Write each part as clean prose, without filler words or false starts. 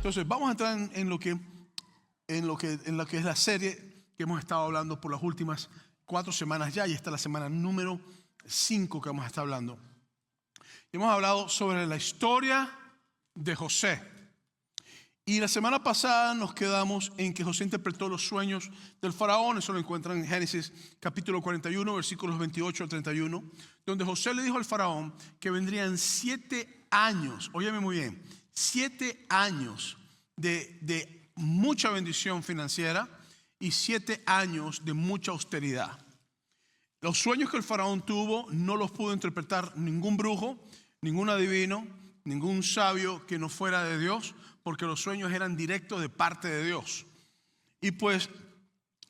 Entonces, vamos a entrar en lo que es la serie que hemos estado hablando por las últimas 4 semanas ya, y esta es la semana número 5 que vamos a estar hablando. Y hemos hablado sobre la historia de José. Y la semana pasada nos quedamos en que José interpretó los sueños del faraón. Eso lo encuentran en Génesis capítulo 41, versículos 28 al 31, donde José le dijo al faraón que vendrían 7 años, óyeme muy bien, 7 años de mucha bendición financiera y 7 años de mucha austeridad. Los sueños que el faraón tuvo no los pudo interpretar ningún brujo, ningún adivino, ningún sabio que no fuera de Dios, porque los sueños eran directos de parte de Dios. Y pues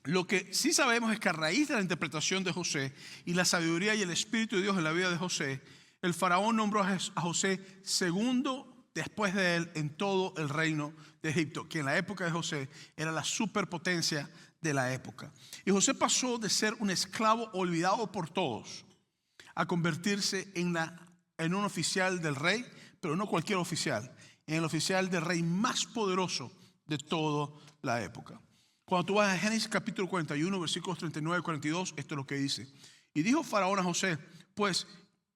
lo que sí sabemos es que a raíz de la interpretación de José y la sabiduría y el Espíritu de Dios en la vida de José, el faraón nombró a José segundo después de él en todo el reino de Egipto, que en la época de José era la superpotencia de la época. Y José pasó de ser un esclavo olvidado por todos a convertirse en un oficial del rey, pero no cualquier oficial, en el oficial del rey más poderoso de toda la época. Cuando tú vas a Génesis capítulo 41, versículos 39 y 42, esto es lo que dice. Y dijo Faraón a José: pues,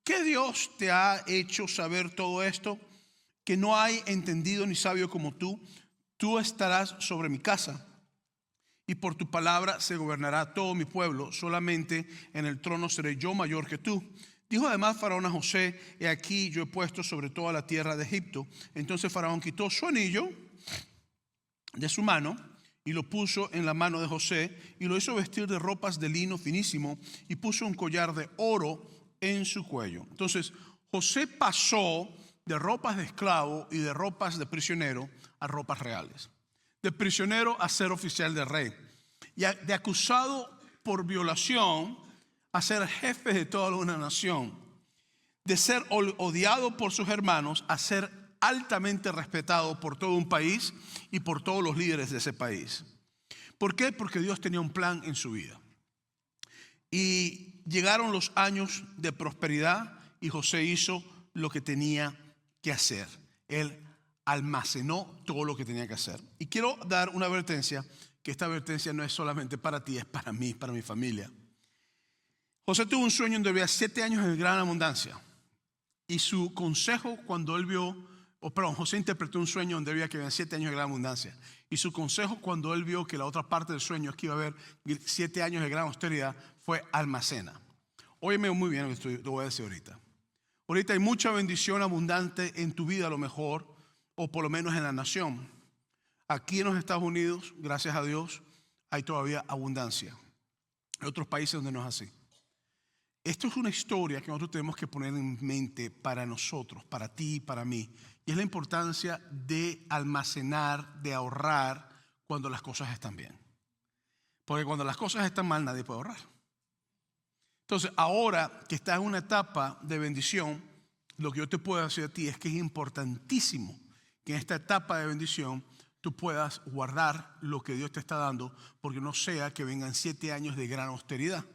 ¿qué Dios te ha hecho saber todo esto? Que no hay entendido ni sabio como tú. Tú estarás sobre mi casa, y por tu palabra se gobernará todo mi pueblo. Solamente en el trono seré yo mayor que tú. Dijo además Faraón a José: he aquí yo he puesto sobre toda la tierra de Egipto. Entonces Faraón quitó su anillo de su mano y lo puso en la mano de José, y lo hizo vestir de ropas de lino finísimo, y puso un collar de oro en su cuello. Entonces José pasó de ropas de esclavo y de ropas de prisionero a ropas reales. De prisionero a ser oficial del rey. Y de acusado por violación a ser jefe de toda una nación. De ser odiado por sus hermanos a ser altamente respetado por todo un país y por todos los líderes de ese país. ¿Por qué? Porque Dios tenía un plan en su vida. Y llegaron los años de prosperidad y José hizo lo que tenía que hacer. Él almacenó todo lo que tenía que hacer. Y quiero dar una advertencia, que esta advertencia no es solamente para ti, es para mí, para mi familia. José tuvo un sueño donde había 7 años de gran abundancia. Y su consejo cuando él José interpretó un sueño donde había que había 7 años de gran abundancia. Y su consejo cuando él vio que la otra parte del sueño es que iba a haber 7 años de gran austeridad fue: almacena. Óyeme muy bien lo que te voy a decir ahorita. Ahorita hay mucha bendición abundante en tu vida a lo mejor, o por lo menos en la nación. Aquí en los Estados Unidos, gracias a Dios, hay todavía abundancia. En otros países donde no es así. Esto es una historia que nosotros tenemos que poner en mente para nosotros, para ti y para mí. Y es la importancia de almacenar, de ahorrar cuando las cosas están bien. Porque cuando las cosas están mal, nadie puede ahorrar. Entonces, ahora que estás en una etapa de bendición, lo que yo te puedo decir a ti es que es importantísimo que en esta etapa de bendición tú puedas guardar lo que Dios te está dando, porque no sea que vengan 7 años de gran austeridad.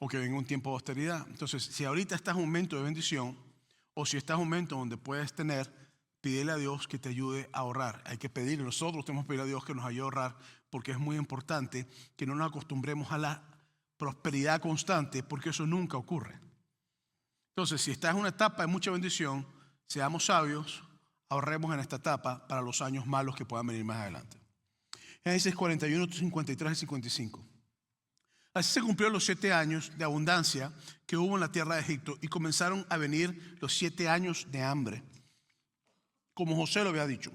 O que venga un tiempo de austeridad. Entonces, si ahorita estás en un momento de bendición, o si estás en un momento donde puedes tener, pídele a Dios que te ayude a ahorrar. Hay que pedirle, nosotros tenemos que pedirle a Dios que nos ayude a ahorrar, porque es muy importante que no nos acostumbremos a la prosperidad constante, porque eso nunca ocurre. Entonces, si estás en una etapa de mucha bendición, seamos sabios, ahorremos en esta etapa para los años malos que puedan venir más adelante. Génesis 41, 53 y 55. Así se cumplieron los 7 años de abundancia que hubo en la tierra de Egipto, y comenzaron a venir los 7 años de hambre, como José lo había dicho.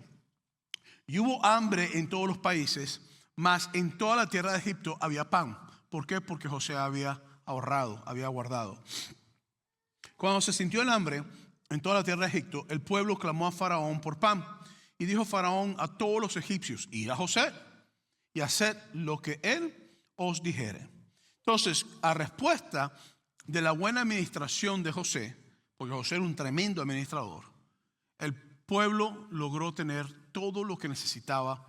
Y hubo hambre en todos los países, mas en toda la tierra de Egipto había pan. ¿Por qué? Porque José había ahorrado, había guardado. Cuando se sintió el hambre en toda la tierra de Egipto, el pueblo clamó a Faraón por pan. Y dijo Faraón a todos los egipcios: id a José y haced lo que él os dijere. Entonces, a respuesta de la buena administración de José, porque José era un tremendo administrador, el pueblo logró tener todo lo que necesitaba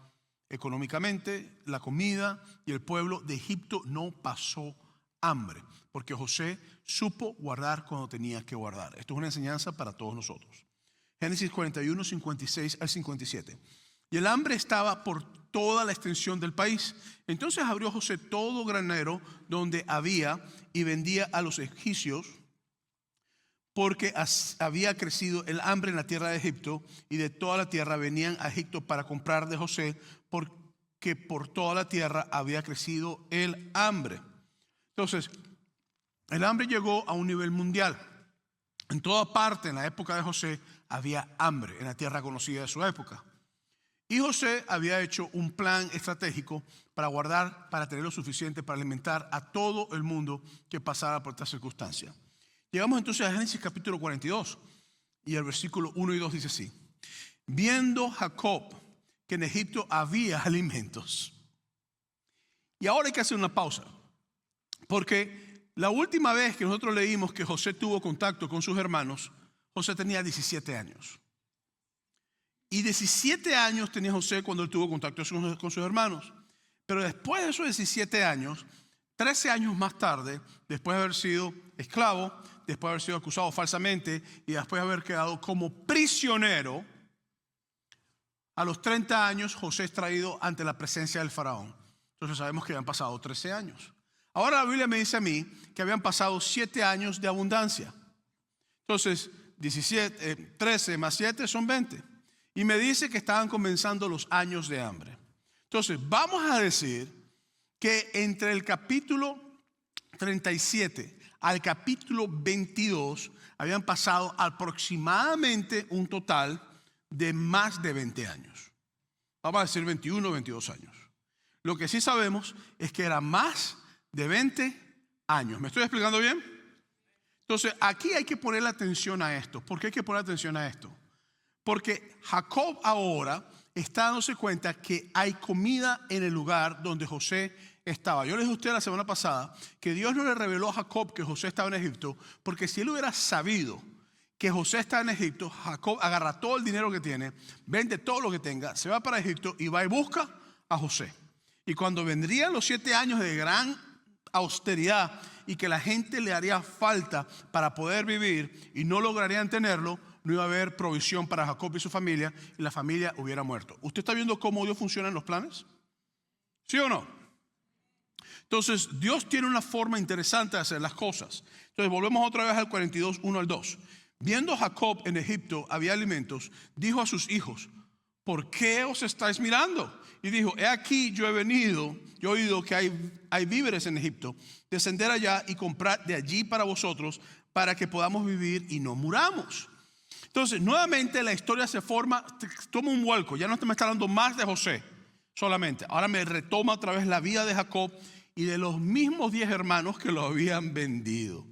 económicamente, la comida, y el pueblo de Egipto no pasó hambre, porque José supo guardar cuando tenía que guardar. Esto es una enseñanza para todos nosotros. Génesis 41, 56 al 57. y el hambre estaba por toda la extensión del país. Entonces abrió José todo granero donde había y vendía a los egipcios, porque había crecido el hambre en la tierra de Egipto, y de toda la tierra venían a Egipto para comprar de José, porque por toda la tierra había crecido el hambre. Entonces, el hambre llegó a un nivel mundial. En toda parte, en la época de José, había hambre en la tierra conocida de su época. Y José había hecho un plan estratégico para guardar, para tener lo suficiente para alimentar a todo el mundo que pasara por esta circunstancia. Llegamos entonces a Génesis capítulo 42 y el versículo 1 y 2 dice así: viendo Jacob que en Egipto había alimentos. Y ahora hay que hacer una pausa, porque la última vez que nosotros leímos que José tuvo contacto con sus hermanos, José tenía 17 años. Y 17 años tenía José cuando él tuvo contacto con sus hermanos. Pero después de esos 17 años, 13 años más tarde, después de haber sido esclavo, después de haber sido acusado falsamente y después de haber quedado como prisionero, a los 30 años José es traído ante la presencia del faraón. Entonces sabemos que habían pasado 13 años. Ahora la Biblia me dice a mí que habían pasado 7 años de abundancia. Entonces 13 más 7 son 20. Y me dice que estaban comenzando los años de hambre. Entonces vamos a decir que entre el capítulo 37 al capítulo 22 habían pasado aproximadamente un total de más de 20 años. Vamos a decir 21 o 22 años. Lo que sí sabemos es que era más de 20 años. ¿Me estoy explicando bien? Entonces aquí hay que poner atención a esto. ¿Por qué hay que poner atención a esto? Porque Jacob ahora está dándose cuenta que hay comida en el lugar donde José estaba. Yo les dije a usted la semana pasada que Dios no le reveló a Jacob que José estaba en Egipto, porque si él hubiera sabido que José está en Egipto, Jacob agarra todo el dinero que tiene, vende todo lo que tenga, se va para Egipto y va y busca a José. Y cuando vendrían los 7 años de gran austeridad y que la gente le haría falta para poder vivir y no lograrían tenerlo, no iba a haber provisión para Jacob y su familia, y la familia hubiera muerto. ¿Usted está viendo cómo Dios funciona en los planes? ¿Sí o no? Entonces, Dios tiene una forma interesante de hacer las cosas. Entonces, volvemos otra vez al 42, 1 al 2. Viendo Jacob en Egipto había alimentos, dijo a sus hijos: ¿por qué os estáis mirando? Y dijo: he aquí, yo he venido, yo he oído que hay víveres en Egipto. Descender allá y comprar de allí para vosotros, para que podamos vivir y no muramos. Entonces, nuevamente la historia se forma, toma un vuelco. Ya no me está hablando más de José solamente. Ahora me retoma otra vez la vida de Jacob y de los mismos 10 hermanos que lo habían vendido.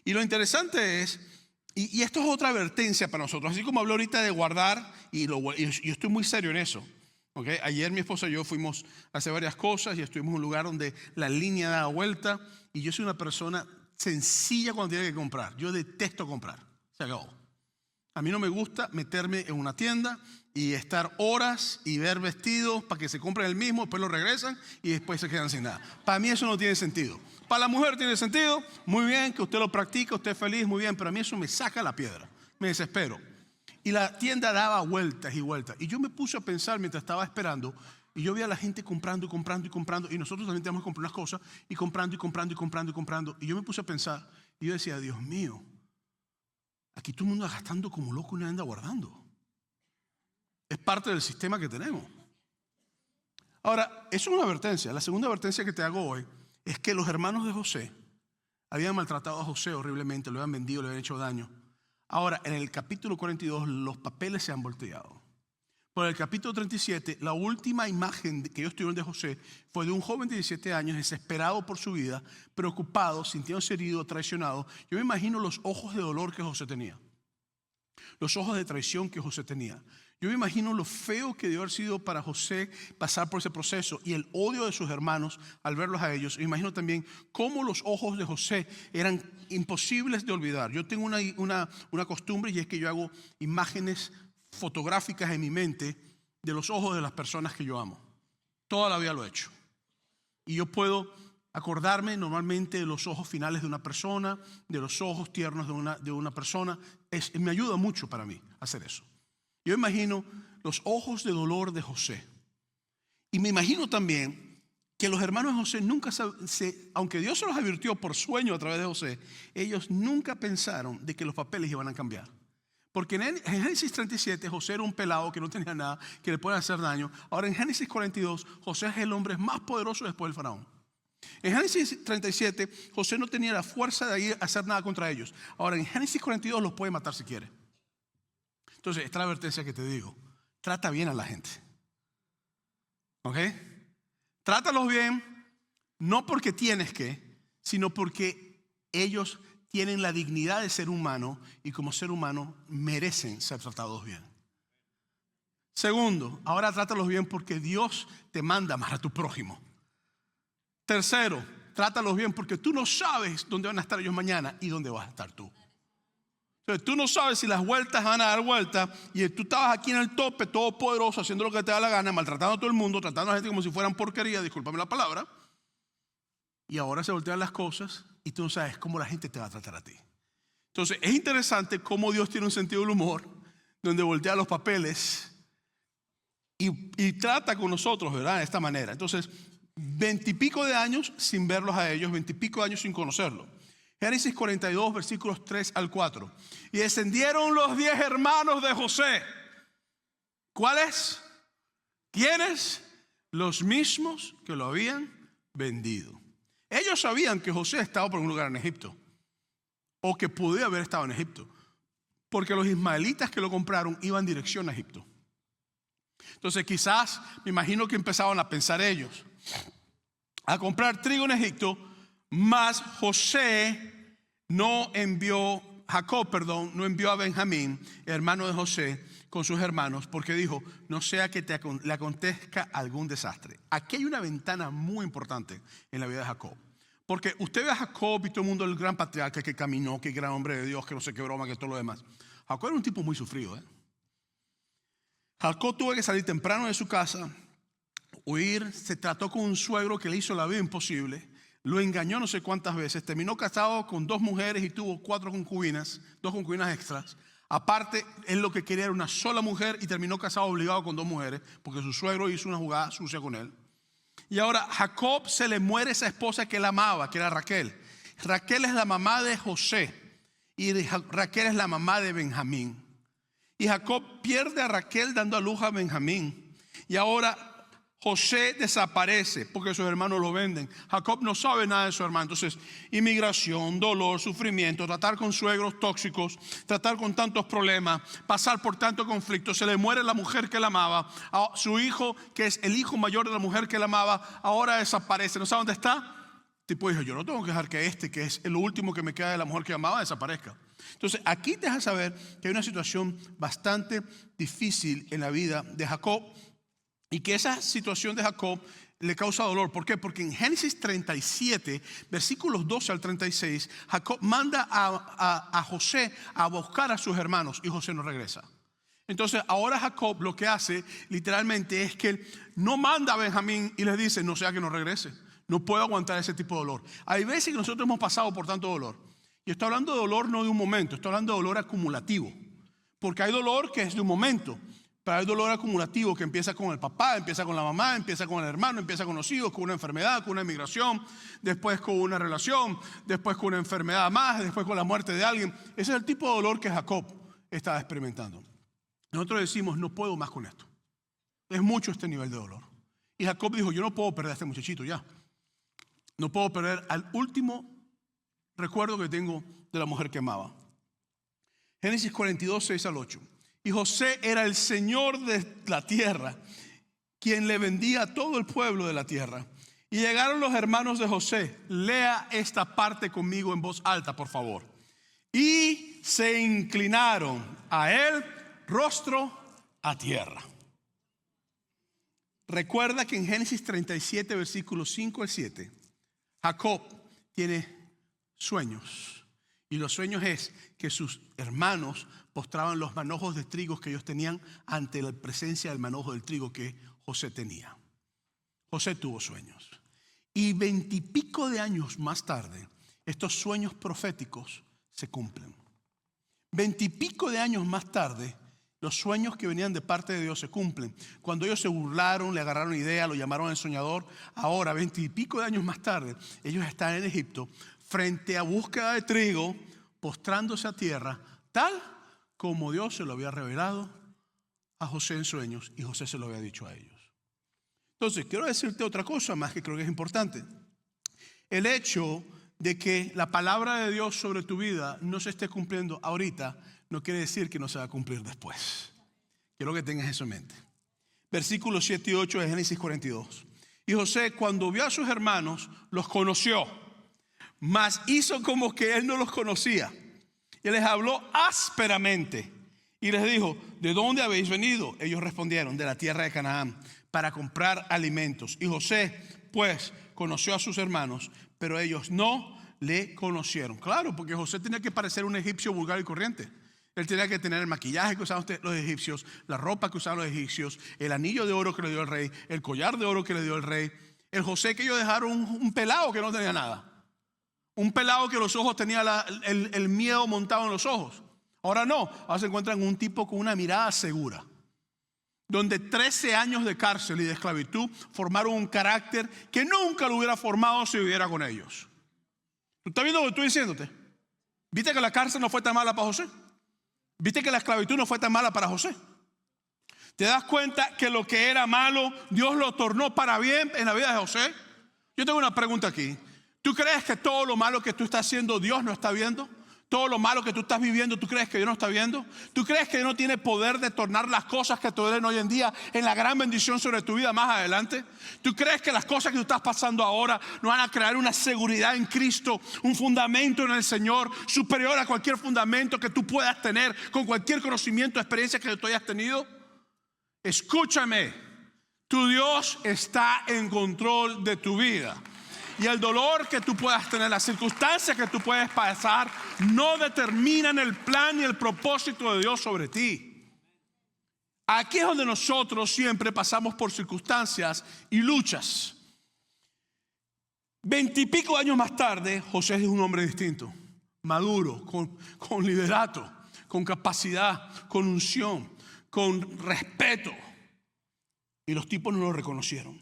Y lo interesante es, y esto es otra advertencia para nosotros, así como hablé ahorita de guardar, y yo estoy muy serio en eso. ¿Okay? Ayer mi esposa y yo fuimos a hacer varias cosas y estuvimos en un lugar donde la línea da vuelta, y yo soy una persona sencilla cuando tiene que comprar. Yo detesto comprar. Se acabó. A mí no me gusta meterme en una tienda y estar horas y ver vestidos para que se compren el mismo, después lo regresan y después se quedan sin nada. Para mí eso no tiene sentido. Para la mujer tiene sentido, muy bien, que usted lo practica, usted es feliz, muy bien, pero a mí eso me saca la piedra, me desespero. Y la tienda daba vueltas y vueltas. Y yo me puse a pensar mientras estaba esperando, y yo veía a la gente comprando y comprando y comprando, y nosotros también tenemos que comprar unas cosas, y comprando y comprando y comprando y comprando. Y yo me puse a pensar, y yo decía: Dios mío, aquí todo el mundo anda gastando como loco y nadie anda guardando. Es parte del sistema que tenemos. Ahora, eso es una advertencia. La segunda advertencia que te hago hoy es que los hermanos de José habían maltratado a José horriblemente, lo habían vendido, le habían hecho daño. Ahora, en el capítulo 42, los papeles se han volteado. Por el capítulo 37, la última imagen que ellos tuvieron de José fue de un joven de 17 años, desesperado por su vida, preocupado, sintiéndose herido, traicionado. Yo me imagino los ojos de dolor que José tenía, los ojos de traición que José tenía. Yo me imagino lo feo que debió haber sido para José pasar por ese proceso y el odio de sus hermanos al verlos a ellos. Me imagino también cómo los ojos de José eran imposibles de olvidar. Yo tengo una costumbre, y es que yo hago imágenes fotográficas en mi mente de los ojos de las personas que yo amo. Toda la vida lo he hecho. Y yo puedo acordarme normalmente de los ojos finales de una persona, de los ojos tiernos de una persona. Me ayuda mucho para mí hacer eso. Yo imagino los ojos de dolor de José. Y me imagino también que los hermanos de José nunca, aunque Dios se los advirtió por sueño a través de José, ellos nunca pensaron de que los papeles iban a cambiar. Porque en Génesis 37 José era un pelado que no tenía nada, que le puede hacer daño. Ahora en Génesis 42 José es el hombre más poderoso después del faraón. En Génesis 37 José no tenía la fuerza de ir a hacer nada contra ellos. Ahora en Génesis 42 los puede matar si quiere. Entonces esta es la advertencia que te digo. Trata bien a la gente. ¿Ok? Trátalos bien, no porque tienes que, sino porque ellos tienen la dignidad de ser humano y como ser humano merecen ser tratados bien. Segundo, ahora trátalos bien porque Dios te manda amar a tu prójimo. Tercero, trátalos bien porque tú no sabes dónde van a estar ellos mañana y dónde vas a estar tú. Entonces, tú no sabes si las vueltas van a dar vueltas y tú estabas aquí en el tope, todo poderoso, haciendo lo que te da la gana, maltratando a todo el mundo, tratando a la gente como si fueran porquería, discúlpame la palabra. Y ahora se voltean las cosas y tú no sabes cómo la gente te va a tratar a ti. Entonces es interesante cómo Dios tiene un sentido del humor donde voltea los papeles y trata con nosotros, ¿verdad? De esta manera. Entonces 20 y pico de años sin verlos a ellos, 20 y pico de años sin conocerlos. Génesis 42 versículos 3 al 4. Y descendieron los 10 hermanos de José. ¿Cuáles? ¿Quiénes? Los mismos que lo habían vendido. Ellos sabían que José estaba por un lugar en Egipto, o que podía haber estado en Egipto, porque los ismaelitas que lo compraron iban en dirección a Egipto. Entonces quizás, me imagino que empezaban a pensar ellos, a comprar trigo en Egipto, mas Jacob no envió a Benjamín, hermano de José, con sus hermanos, porque dijo, no sea que le acontezca algún desastre. Aquí hay una ventana muy importante en la vida de Jacob. Porque usted ve a Jacob y todo el mundo, el gran patriarca que caminó, que gran hombre de Dios, que no sé qué broma, que todo lo demás. Jacob era un tipo muy sufrido. Jacob tuvo que salir temprano de su casa, huir, se trató con un suegro que le hizo la vida imposible, lo engañó no sé cuántas veces, terminó casado con 2 mujeres y tuvo 4 concubinas, 2 concubinas extras. Aparte, él lo que quería era una sola mujer y terminó casado obligado con 2 mujeres porque su suegro hizo una jugada sucia con él. Y ahora Jacob se le muere esa esposa que él amaba, que era Raquel. Raquel es la mamá de José y Raquel es la mamá de Benjamín. Y Jacob pierde a Raquel dando a luz a Benjamín. Y ahora José desaparece porque sus hermanos lo venden. Jacob no sabe nada de su hermano. Entonces, inmigración, dolor, sufrimiento, tratar con suegros tóxicos, tratar con tantos problemas, pasar por tantos conflictos. Se le muere la mujer que él amaba. Su hijo, que es el hijo mayor de la mujer que él amaba, ahora desaparece. ¿No sabe dónde está? El tipo dijo, yo no tengo que dejar que es el último que me queda de la mujer que amaba, desaparezca. Entonces, aquí te deja saber que hay una situación bastante difícil en la vida de Jacob. Y que esa situación de Jacob le causa dolor. ¿Por qué? Porque en Génesis 37, versículos 12 al 36, Jacob manda a José a buscar a sus hermanos y José no regresa. Entonces ahora Jacob lo que hace literalmente es que no manda a Benjamín y les dice, no sea que no regrese. No puedo aguantar ese tipo de dolor. Hay veces que nosotros hemos pasado por tanto dolor. Y estoy hablando de dolor no de un momento, estoy hablando de dolor acumulativo. Porque hay dolor que es de un momento. Pero hay dolor acumulativo que empieza con el papá, empieza con la mamá, empieza con el hermano, empieza con los hijos, con una enfermedad, con una emigración, después con una relación, después con una enfermedad más, después con la muerte de alguien. Ese es el tipo de dolor que Jacob estaba experimentando. Nosotros decimos, no puedo más con esto. Es mucho este nivel de dolor. Y Jacob dijo, yo no puedo perder a este muchachito ya. No puedo perder al último recuerdo que tengo de la mujer que amaba. Génesis 42, 6 al 8. Y José era el Señor de la tierra, quien le vendía a todo el pueblo de la tierra. Y llegaron los hermanos de José. Lea esta parte conmigo en voz alta, por favor. Y se inclinaron a él, rostro a tierra. Recuerda que en Génesis 37, versículos 5 al 7, Jacob tiene sueños. Y los sueños es que sus hermanos postraban los manojos de trigo que ellos tenían ante la presencia del manojo del trigo que José tenía. José tuvo sueños. Y 20 y pico de años más tarde, estos sueños proféticos se cumplen. 20 y pico de años más tarde, Los sueños que venían de parte de Dios se cumplen. Cuando ellos se burlaron, le agarraron idea, lo llamaron el soñador, ahora 20 y pico de años más tarde, ellos están en Egipto frente a búsqueda de trigo, postrándose a tierra, tal como Dios se lo había revelado a José en sueños y José se lo había dicho a ellos. Entonces, quiero decirte otra cosa más que creo que es importante. El hecho de que la palabra de Dios sobre tu vida no se esté cumpliendo ahorita no quiere decir que no se va a cumplir después. Quiero que tengas eso en mente. Versículos 7 y 8 de Génesis 42. Y José, cuando vio a sus hermanos, los conoció, mas hizo como que él no los conocía. Y les habló ásperamente y les dijo: ¿de dónde habéis venido? Ellos respondieron: de la tierra de Canaán, para comprar alimentos. Y José, pues, conoció a sus hermanos, pero ellos no le conocieron. Claro, porque José tenía que parecer un egipcio vulgar y corriente. Él tenía que tener el maquillaje que usaban los egipcios, la ropa que usaban los egipcios, el anillo de oro que le dio el rey, el collar de oro que le dio el rey. El José que ellos dejaron un pelado que no tenía nada. Un pelado que los ojos tenía el miedo montado en los ojos. Ahora no, ahora se encuentran un tipo con una mirada segura. Donde 13 años de cárcel y de esclavitud formaron un carácter que nunca lo hubiera formado si viviera con ellos. ¿Tú estás viendo lo que estoy diciéndote? ¿Viste que la cárcel no fue tan mala para José? ¿Viste que la esclavitud no fue tan mala para José? ¿Te das cuenta que lo que era malo, Dios lo tornó para bien en la vida de José? Yo tengo una pregunta aquí. ¿Tú crees que todo lo malo que tú estás haciendo Dios no está viendo? Todo lo malo que tú estás viviendo, ¿tú crees que Dios no está viendo? ¿Tú crees que Dios no tiene poder de tornar las cosas que te duelen hoy en día en la gran bendición sobre tu vida más adelante? ¿Tú crees que las cosas que tú estás pasando ahora no van a crear una seguridad en Cristo, un fundamento en el Señor superior a cualquier fundamento que tú puedas tener con cualquier conocimiento o experiencia que tú hayas tenido? Escúchame, tu Dios está en control de tu vida. Y el dolor que tú puedas tener, las circunstancias que tú puedes pasar, no determinan el plan y el propósito de Dios sobre ti. Aquí es donde nosotros siempre pasamos por circunstancias y luchas. 20 y pico años más tarde, José es un hombre distinto, maduro, con liderato, con capacidad, con unción, con respeto. Y los tipos no lo reconocieron.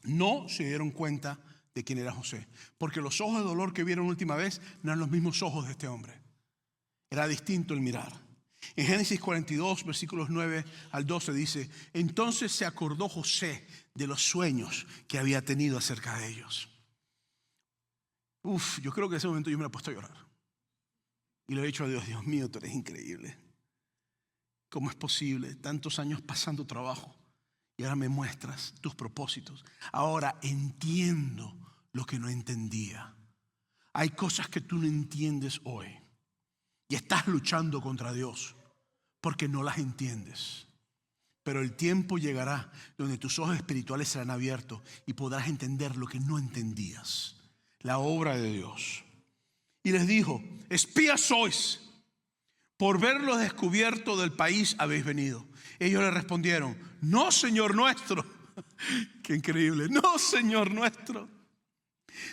No se dieron cuenta de quién era José, porque los ojos de dolor que vieron última vez no eran los mismos ojos de este hombre. Era distinto el mirar. En Génesis 42, versículos 9 al 12 dice: entonces se acordó José de los sueños que había tenido acerca de ellos. Yo creo que en ese momento yo me he puesto a llorar. Y le he dicho a Dios: Dios mío, tú eres increíble. ¿Cómo es posible? Tantos años pasando trabajo y ahora me muestras tus propósitos. Ahora entiendo lo que no entendía. Hay cosas que tú no entiendes hoy y estás luchando contra Dios porque no las entiendes. Pero el tiempo llegará donde tus ojos espirituales serán abiertos y podrás entender lo que no entendías, la obra de Dios. Y les dijo: espías sois, por verlo descubierto del país habéis venido. Ellos le respondieron: no, Señor nuestro. Qué increíble. No, Señor nuestro,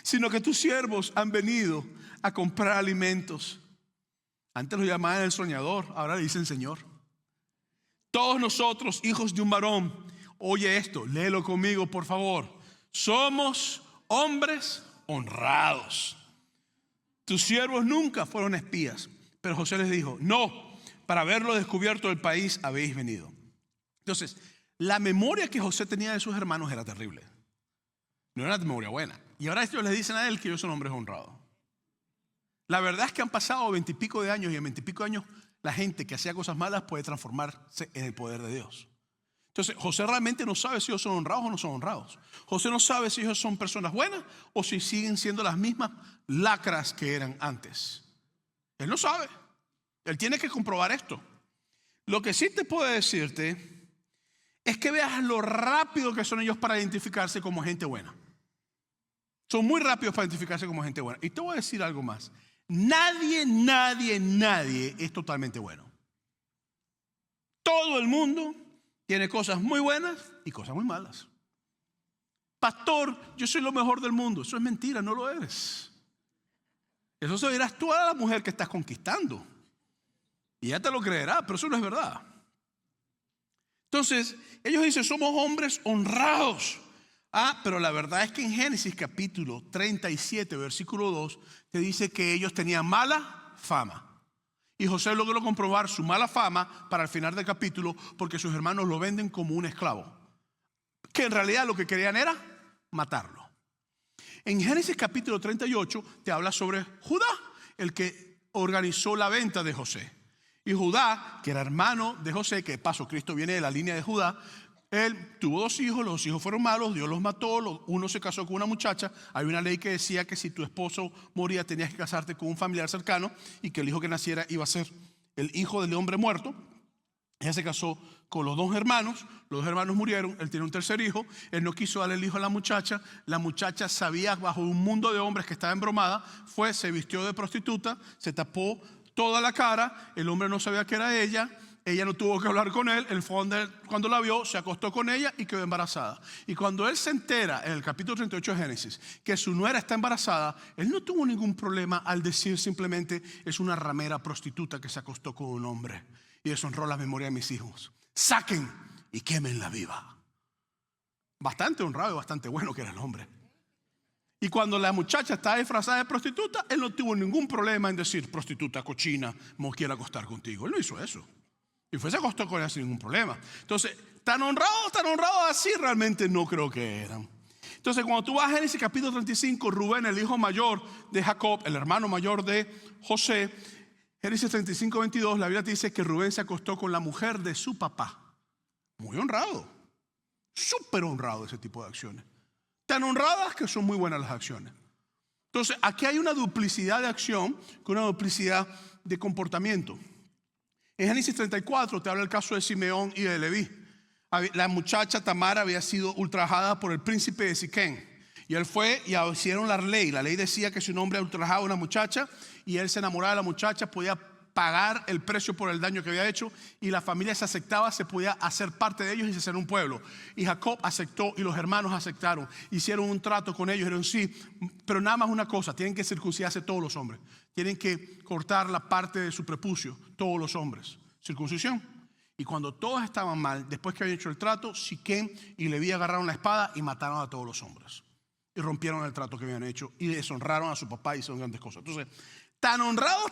sino que tus siervos han venido a comprar alimentos. Antes lo llamaban el soñador, ahora le dicen Señor. Todos nosotros, hijos de un varón, oye esto, léelo conmigo por favor. Somos hombres honrados. Tus siervos nunca fueron espías. Pero José les dijo: no, para verlo descubierto del país habéis venido. Entonces, la memoria que José tenía de sus hermanos era terrible. No era una memoria buena. Y ahora ellos le dicen a él que ellos son hombres honrados. La verdad es que han pasado 20 y pico de años, y en 20 y pico de años la gente que hacía cosas malas puede transformarse en el poder de Dios. Entonces, José realmente no sabe si ellos son honrados o no son honrados. José no sabe si ellos son personas buenas o si siguen siendo las mismas lacras que eran antes. Él no sabe. Él tiene que comprobar esto. Lo que sí te puedo decirte es que veas lo rápido que son ellos para identificarse como gente buena. Son muy rápidos para identificarse como gente buena. Y te voy a decir algo más. Nadie es totalmente bueno. Todo el mundo tiene cosas muy buenas y cosas muy malas. Pastor, yo soy lo mejor del mundo. Eso es mentira, no lo eres. Eso se lo dirás tú a la mujer que estás conquistando. Y ella te lo creerá, pero eso no es verdad. Entonces, ellos dicen, somos hombres honrados. Pero la verdad es que en Génesis capítulo 37, versículo 2, te dice que ellos tenían mala fama. Y José logró comprobar su mala fama para el final del capítulo, porque sus hermanos lo venden como un esclavo, que en realidad lo que querían era matarlo. En Génesis capítulo 38 te habla sobre Judá, el que organizó la venta de José. Y Judá, que era hermano de José, que de paso Cristo viene de la línea de Judá, él tuvo 2 hijos, los hijos fueron malos, Dios los mató, uno se casó con una muchacha. Hay una ley que decía que si tu esposo moría tenías que casarte con un familiar cercano y que el hijo que naciera iba a ser el hijo del hombre muerto. Ella se casó con los 2 hermanos, los 2 hermanos murieron, él tiene un tercer hijo, él no quiso darle el hijo a la muchacha sabía bajo un mundo de hombres que estaba embromada, se vistió de prostituta, se tapó toda la cara, el hombre no sabía que era ella no tuvo que hablar con él, cuando la vio se acostó con ella y quedó embarazada. Y cuando él se entera en el capítulo 38 de Génesis que su nuera está embarazada, él no tuvo ningún problema al decir simplemente es una ramera prostituta que se acostó con un hombre y deshonró la memoria de mis hijos. Saquen y quémenla viva. Bastante honrado y bastante bueno que era el hombre. Y cuando la muchacha estaba disfrazada de prostituta, él no tuvo ningún problema en decir prostituta, cochina, me quiero acostar contigo. Él no hizo eso. Y se acostó con ella sin ningún problema. Entonces, tan honrados así realmente no creo que eran. Entonces, cuando tú vas a Génesis capítulo 35, Rubén, el hijo mayor de Jacob, el hermano mayor de José, Génesis 35, 22, la Biblia te dice que Rubén se acostó con la mujer de su papá. Muy honrado, súper honrado ese tipo de acciones. Tan honradas que son muy buenas las acciones. Entonces, aquí hay una duplicidad de acción con una duplicidad de comportamiento. En Génesis 34 te habla el caso de Simeón y de Leví. La muchacha Tamar había sido ultrajada por el príncipe de Siquén. Y él fue y hicieron la ley. La ley decía que si un hombre ultrajaba a una muchacha y él se enamoraba de la muchacha, podía pagar el precio por el daño que había hecho. Y la familia se aceptaba, se podía hacer parte de ellos y se hacer un pueblo. Y Jacob aceptó y los hermanos aceptaron. Hicieron un trato con ellos. Dijeron sí, pero nada más una cosa: tienen que circuncidarse todos los hombres. Tienen que cortar la parte de su prepucio, todos los hombres. Circuncisión. Y cuando todos estaban mal, después que habían hecho el trato, Siquén y Leví agarraron la espada y mataron a todos los hombres. Y rompieron el trato que habían hecho y deshonraron a su papá y hicieron grandes cosas. Entonces, tan honrados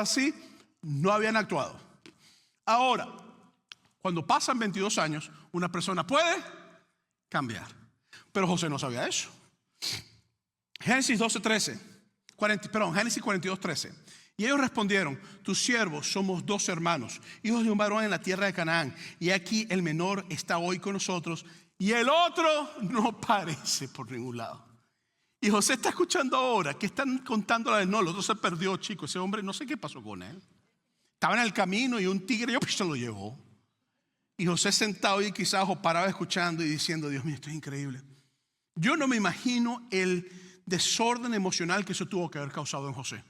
así, no habían actuado. Ahora, cuando pasan 22 años, una persona puede cambiar. Pero José no sabía eso. Génesis 42:13. Y ellos respondieron: tus siervos somos 2 hermanos, hijos de un varón en la tierra de Canaán. Y aquí el menor está hoy con nosotros y el otro no parece por ningún lado. Y José está escuchando ahora que están contando no, el otro se perdió, chico. Ese hombre no sé qué pasó con él. Estaba en el camino y un tigre se lo llevó. Y José sentado y quizás o parado escuchando y diciendo: Dios mío, esto es increíble. Yo no me imagino el desorden emocional que eso tuvo que haber causado en José.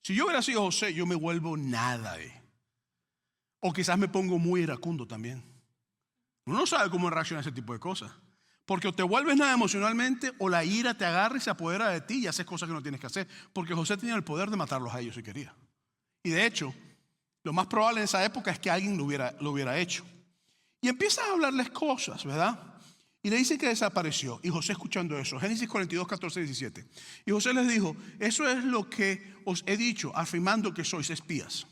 Si yo hubiera sido José, yo me vuelvo nada. O quizás me pongo muy iracundo también. Uno no sabe cómo reacciona a ese tipo de cosas. Porque o te vuelves nada emocionalmente o la ira te agarra y se apodera de ti y haces cosas que no tienes que hacer. Porque José tenía el poder de matarlos a ellos si quería. Y de hecho, lo más probable en esa época es que alguien lo hubiera hecho. Y empieza a hablarles cosas, ¿verdad? Y le dice que desapareció. Y José escuchando eso, Génesis 42, 14, 17. Y José les dijo: eso es lo que os he dicho, afirmando que sois espías.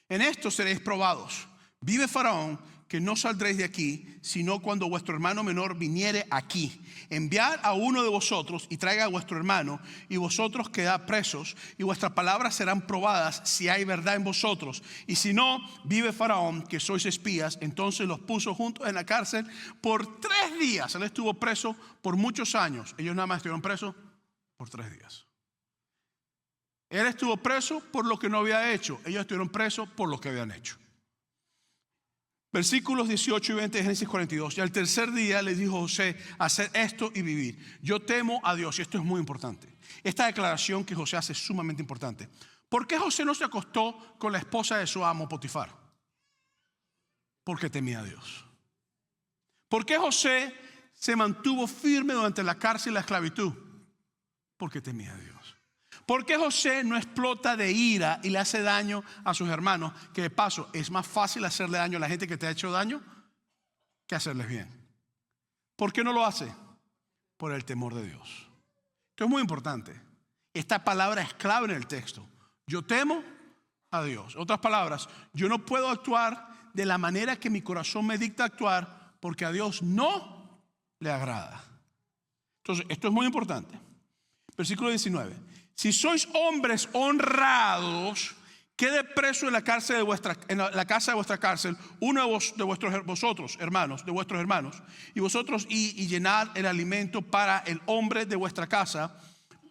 En esto seréis probados. Vive Faraón, que no saldréis de aquí, sino cuando vuestro hermano menor viniere aquí. Enviad a uno de vosotros y traiga a vuestro hermano, y vosotros quedad presos, y vuestras palabras serán probadas si hay verdad en vosotros. Y si no, vive Faraón, que sois espías. Entonces los puso juntos en la cárcel por 3 días. Él estuvo preso por muchos años. Ellos nada más estuvieron presos por 3 días. Él estuvo preso por lo que no había hecho. Ellos estuvieron presos por lo que habían hecho. Versículos 18 y 20 de Génesis 42. Y al tercer día le dijo José: hacer esto y vivir. Yo temo a Dios. Y esto es muy importante. Esta declaración que José hace es sumamente importante. ¿Por qué José no se acostó con la esposa de su amo Potifar? Porque temía a Dios. ¿Por qué José se mantuvo firme durante la cárcel y la esclavitud? Porque temía a Dios. ¿Por qué José no explota de ira y le hace daño a sus hermanos? Que de paso es más fácil hacerle daño a la gente que te ha hecho daño que hacerles bien. ¿Por qué no lo hace? Por el temor de Dios. Esto es muy importante. Esta palabra es clave en el texto. Yo temo a Dios. Otras palabras, yo no puedo actuar de la manera que mi corazón me dicta actuar porque a Dios no le agrada. Entonces, esto es muy importante. Versículo 19. Si sois hombres honrados, quede preso en la casa de vuestra cárcel uno de vuestros hermanos, y llenad el alimento para el hombre de vuestra casa,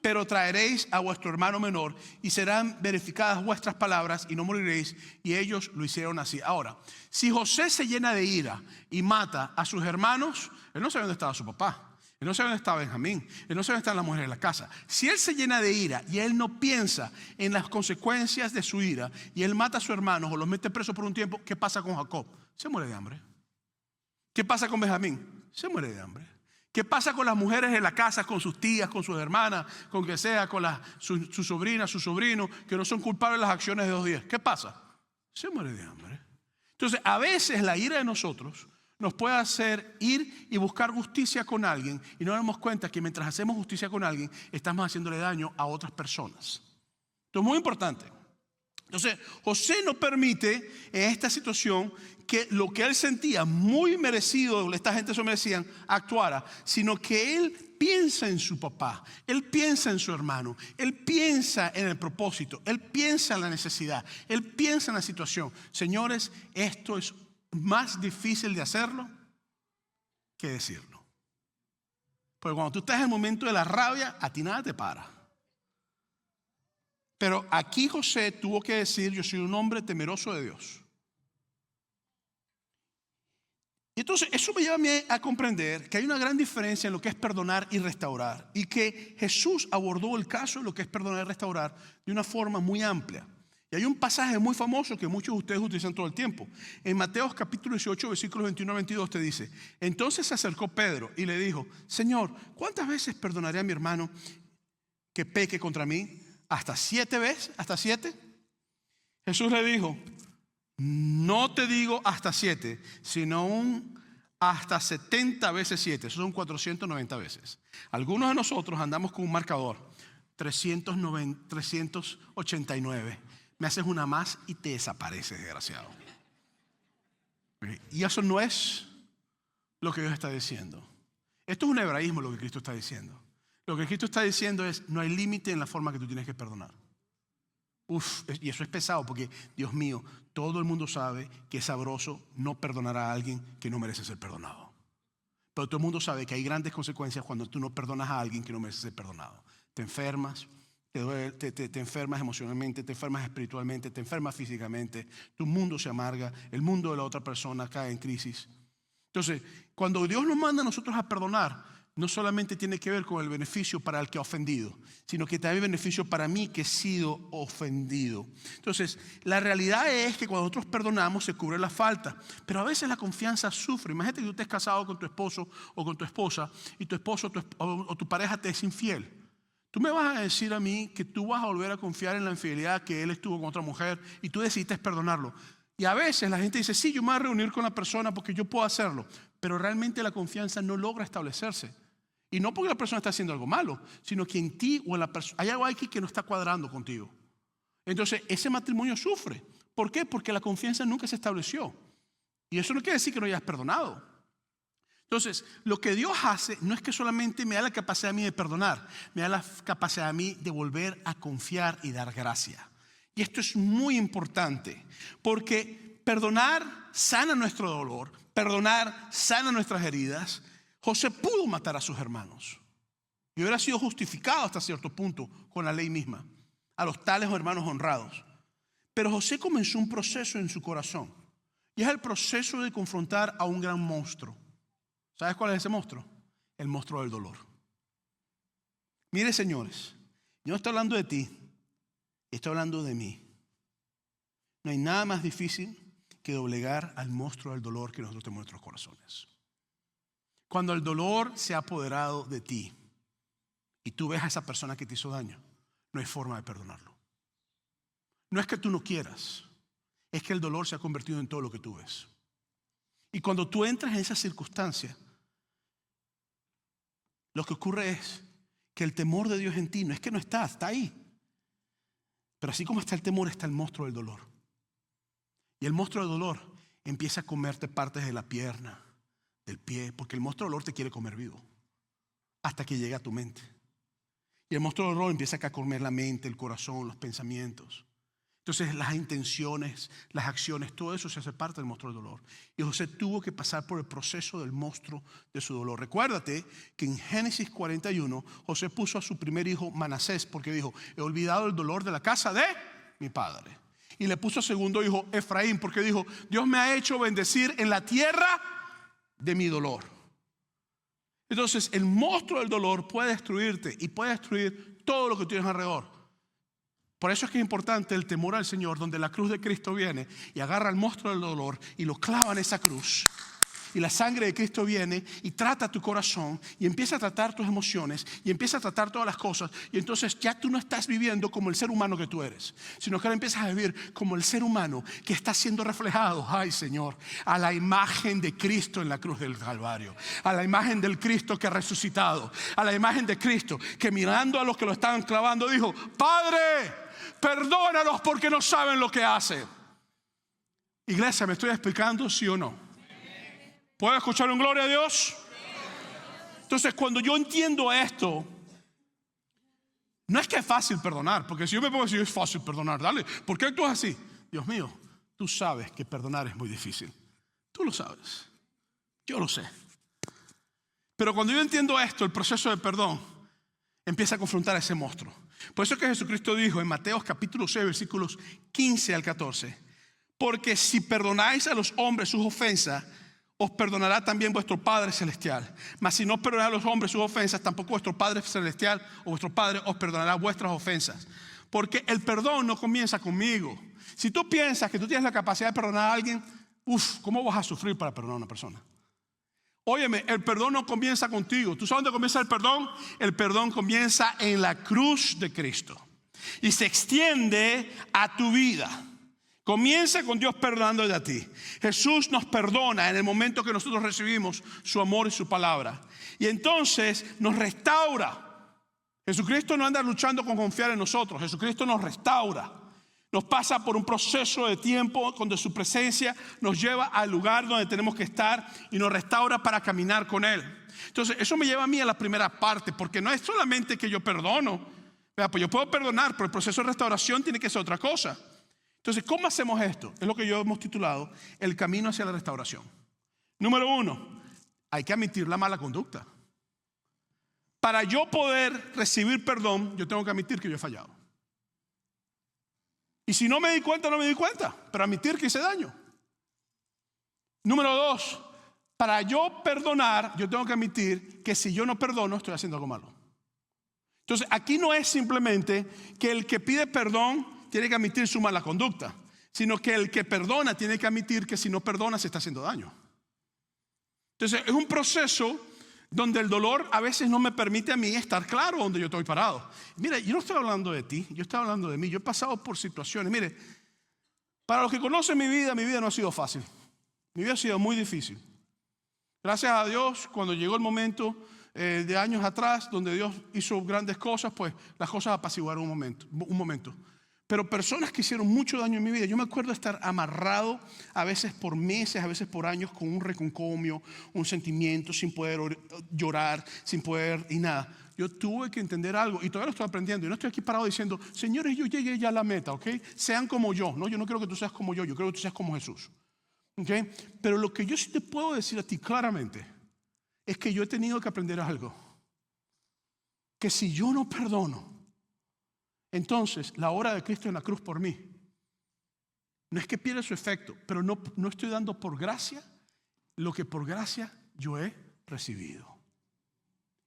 pero traeréis a vuestro hermano menor y serán verificadas vuestras palabras y no moriréis. Y ellos lo hicieron así. Ahora, si José se llena de ira y mata a sus hermanos, él no sabe dónde estaba su papá. Él no sabe dónde está Benjamín. Él no sabe dónde están las mujeres de la casa. Si él se llena de ira y él no piensa en las consecuencias de su ira y él mata a sus hermanos o los mete presos por un tiempo, ¿qué pasa con Jacob? Se muere de hambre. ¿Qué pasa con Benjamín? Se muere de hambre. ¿Qué pasa con las mujeres en la casa, con sus tías, con sus hermanas, con que sea, con sus sobrinas, sus sobrinos, que no son culpables de las acciones de 2 días? ¿Qué pasa? Se muere de hambre. Entonces, a veces la ira de nosotros nos puede hacer ir y buscar justicia con alguien y no nos damos cuenta que mientras hacemos justicia con alguien estamos haciéndole daño a otras personas. Esto es muy importante. Entonces, José no permite en esta situación que lo que él sentía muy merecido, esta gente se merecían, actuara, sino que él piensa en su papá, él piensa en su hermano, él piensa en el propósito, él piensa en la necesidad, él piensa en la situación. Señores, esto es más difícil de hacerlo que decirlo. Porque cuando tú estás en el momento de la rabia, a ti nada te para. Pero aquí José tuvo que decir: yo soy un hombre temeroso de Dios. Y entonces eso me lleva a mí a comprender que hay una gran diferencia en lo que es perdonar y restaurar. Y que Jesús abordó el caso de lo que es perdonar y restaurar de una forma muy amplia. Y hay un pasaje muy famoso que muchos de ustedes utilizan todo el tiempo. En Mateo capítulo 18, versículos 21 a 22 te dice: entonces se acercó Pedro y le dijo: Señor, ¿cuántas veces perdonaré a mi hermano que peque contra mí? ¿Hasta 7 veces? ¿Hasta 7? Jesús le dijo: no te digo hasta 7, sino hasta 70 veces 7. Eso son 490 veces. Algunos de nosotros andamos con un marcador: 389. Me haces una más y te desapareces, desgraciado. Y eso no es lo que Dios está diciendo. Esto es un hebraísmo lo que Cristo está diciendo. Lo que Cristo está diciendo es: no hay límite en la forma que tú tienes que perdonar. Y eso es pesado porque, Dios mío, todo el mundo sabe que es sabroso no perdonar a alguien que no merece ser perdonado. Pero todo el mundo sabe que hay grandes consecuencias cuando tú no perdonas a alguien que no merece ser perdonado. Te enfermas, te enfermas emocionalmente, te enfermas espiritualmente, te enfermas físicamente. Tu mundo se amarga, el mundo de la otra persona cae en crisis. Entonces, cuando Dios nos manda a nosotros a perdonar, no solamente tiene que ver con el beneficio para el que ha ofendido, sino que también beneficio para mí que he sido ofendido. Entonces, la realidad es que cuando nosotros perdonamos se cubre la falta, pero a veces la confianza sufre. Imagínate que tú estés casado con tu esposo o con tu esposa y tu esposo o tu pareja te es infiel. Tú me vas a decir a mí que tú vas a volver a confiar en la infidelidad que él estuvo con otra mujer y tú decidiste perdonarlo. Y a veces la gente dice: sí, yo me voy a reunir con la persona porque yo puedo hacerlo. Pero realmente la confianza no logra establecerse. Y no porque la persona está haciendo algo malo, sino que en ti o en la persona hay algo aquí que no está cuadrando contigo. Entonces ese matrimonio sufre. ¿Por qué? Porque la confianza nunca se estableció. Y eso no quiere decir que no hayas perdonado. Entonces, lo que Dios hace no es que solamente me da la capacidad a mí de perdonar, me da la capacidad a mí de volver a confiar y dar gracia. Y esto es muy importante, porque perdonar sana nuestro dolor, perdonar sana nuestras heridas. José pudo matar a sus hermanos y hubiera sido justificado hasta cierto punto con la ley misma, a los tales hermanos honrados. Pero José comenzó un proceso en su corazón, y es el proceso de confrontar a un gran monstruo. ¿Sabes cuál es ese monstruo? El monstruo del dolor. Mire, señores, yo no estoy hablando de ti, estoy hablando de mí. No hay nada más difícil que doblegar al monstruo del dolor que nosotros tenemos en nuestros corazones. Cuando el dolor se ha apoderado de ti y tú ves a esa persona que te hizo daño, no hay forma de perdonarlo. No es que tú no quieras, es que el dolor se ha convertido en todo lo que tú ves. Y cuando tú entras en esa circunstancia, lo que ocurre es que el temor de Dios en ti no es que no está ahí. Pero así como está el temor, está el monstruo del dolor. Y el monstruo del dolor empieza a comerte partes de la pierna, del pie, porque el monstruo del dolor te quiere comer vivo, hasta que llega a tu mente. Y el monstruo del dolor empieza a comer la mente, el corazón, los pensamientos. Entonces las intenciones, las acciones, todo eso se hace parte del monstruo del dolor. Y José tuvo que pasar por el proceso del monstruo de su dolor. Recuérdate que en Génesis 41 José puso a su primer hijo Manasés porque dijo: he olvidado el dolor de la casa de mi padre. Y le puso a segundo hijo Efraín porque dijo: Dios me ha hecho bendecir en la tierra de mi dolor. Entonces el monstruo del dolor puede destruirte y puede destruir todo lo que tienes alrededor. Por eso es que es importante el temor al Señor, donde la cruz de Cristo viene y agarra al monstruo del dolor y lo clava en esa cruz. Y la sangre de Cristo viene y trata tu corazón y empieza a tratar tus emociones y empieza a tratar todas las cosas. Y entonces ya tú no estás viviendo como el ser humano que tú eres, sino que ahora empiezas a vivir como el ser humano que está siendo reflejado, ay Señor, a la imagen de Cristo en la cruz del Calvario, a la imagen del Cristo que ha resucitado, a la imagen de Cristo que mirando a los que lo estaban clavando dijo: Padre, perdónalos porque no saben lo que hacen. Iglesia, ¿me estoy explicando, sí o no? ¿Puedo escuchar un gloria a Dios? Entonces, cuando yo entiendo esto, no es que es fácil perdonar, porque si yo me pongo a decir es fácil perdonar, dale, ¿por qué actúas así? Dios mío, tú sabes que perdonar es muy difícil. Tú lo sabes, yo lo sé. Pero cuando yo entiendo esto, el proceso de perdón empieza a confrontar a ese monstruo. Por eso es que Jesucristo dijo en Mateo capítulo 6, versículos 15 al 14: porque si perdonáis a los hombres sus ofensas, os perdonará también vuestro Padre Celestial. Mas si no perdonáis a los hombres sus ofensas, tampoco vuestro Padre Celestial o vuestro Padre os perdonará vuestras ofensas. Porque el perdón no comienza conmigo. Si tú piensas que tú tienes la capacidad de perdonar a alguien, ¿cómo vas a sufrir para perdonar a una persona? Óyeme, el perdón no comienza contigo. ¿Tú sabes dónde comienza el perdón? El perdón comienza en la cruz de Cristo y se extiende a tu vida. Comienza con Dios perdonándote a ti. Jesús nos perdona en el momento que nosotros recibimos su amor y su palabra. Y entonces nos restaura. Jesucristo no anda luchando con confiar en nosotros. Jesucristo nos restaura. Nos pasa por un proceso de tiempo donde su presencia nos lleva al lugar donde tenemos que estar y nos restaura para caminar con Él. Entonces eso me lleva a mí a la primera parte, porque no es solamente que yo perdono. Pues yo puedo perdonar, pero el proceso de restauración tiene que ser otra cosa. Entonces, ¿cómo hacemos esto? Es lo que yo hemos titulado el camino hacia la restauración. Número 1, hay que admitir la mala conducta. Para yo poder recibir perdón, yo tengo que admitir que yo he fallado. Y si no me di cuenta, no me di cuenta, pero admitir que hice daño. Número 2, para yo perdonar, yo tengo que admitir que si yo no perdono, estoy haciendo algo malo. Entonces, aquí no es simplemente que el que pide perdón tiene que admitir su mala conducta, sino que el que perdona tiene que admitir que si no perdona se está haciendo daño. Entonces es un proceso donde el dolor a veces no me permite a mí estar claro donde yo estoy parado. Mire, yo no estoy hablando de ti, yo estoy hablando de mí. Yo he pasado por situaciones. Mire, para los que conocen mi vida no ha sido fácil. Mi vida ha sido muy difícil. Gracias a Dios, cuando llegó el momento de años atrás donde Dios hizo grandes cosas, pues las cosas apaciguaron un momento. Pero personas que hicieron mucho daño en mi vida, yo me acuerdo de estar amarrado a veces por meses, a veces por años, con un reconcomio, un sentimiento, sin poder llorar, sin poder y nada. Yo tuve que entender algo y todavía lo estoy aprendiendo. Yo no estoy aquí parado diciendo: señores, yo llegué ya a la meta, ¿ok? Sean como yo. No, yo no quiero que tú seas como yo quiero que tú seas como Jesús, ¿ok? Pero lo que yo sí te puedo decir a ti claramente es que yo he tenido que aprender algo. Que si yo no perdono, entonces la obra de Cristo en la cruz por mí no es que pierda su efecto, pero no estoy dando por gracia lo que por gracia yo he recibido.